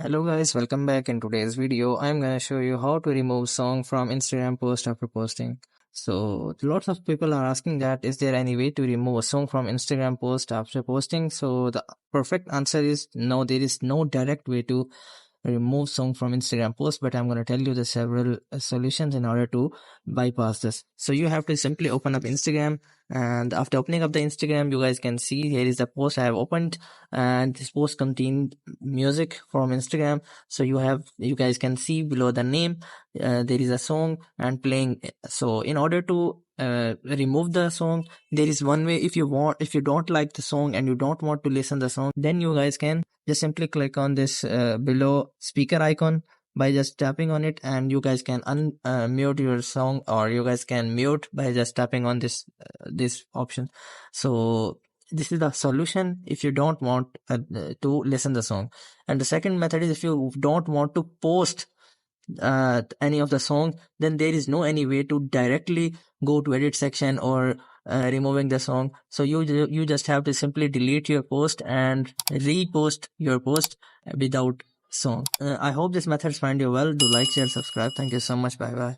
Hello guys, welcome back. In today's video I'm gonna show you how to remove song from Instagram post after posting. So lots of people are asking that is there any way to remove a song from Instagram post after posting? So the perfect answer is no, there is no direct way to remove song from Instagram post, but I'm going to tell you the several solutions in order to bypass this. So you have to simply open up Instagram, and after opening up the Instagram, you guys can see here is the post I have opened, and this post contained music from Instagram. So you guys can see below the name, there is a song and playing. So in order to remove the song, there is one way. If you don't like the song and you don't want to listen the song, then you guys can just simply click on this below speaker icon by just tapping on it, and you guys can mute your song, or you guys can mute by just tapping on this option. So this is the solution if you don't want to listen the song. And the second method is if you don't want to post any of the song, then there is no any way to directly go to edit section or removing the song. So you just have to simply delete your post and repost your post without song. I hope this methods find you well. Do like, share, subscribe. Thank you so much. Bye bye.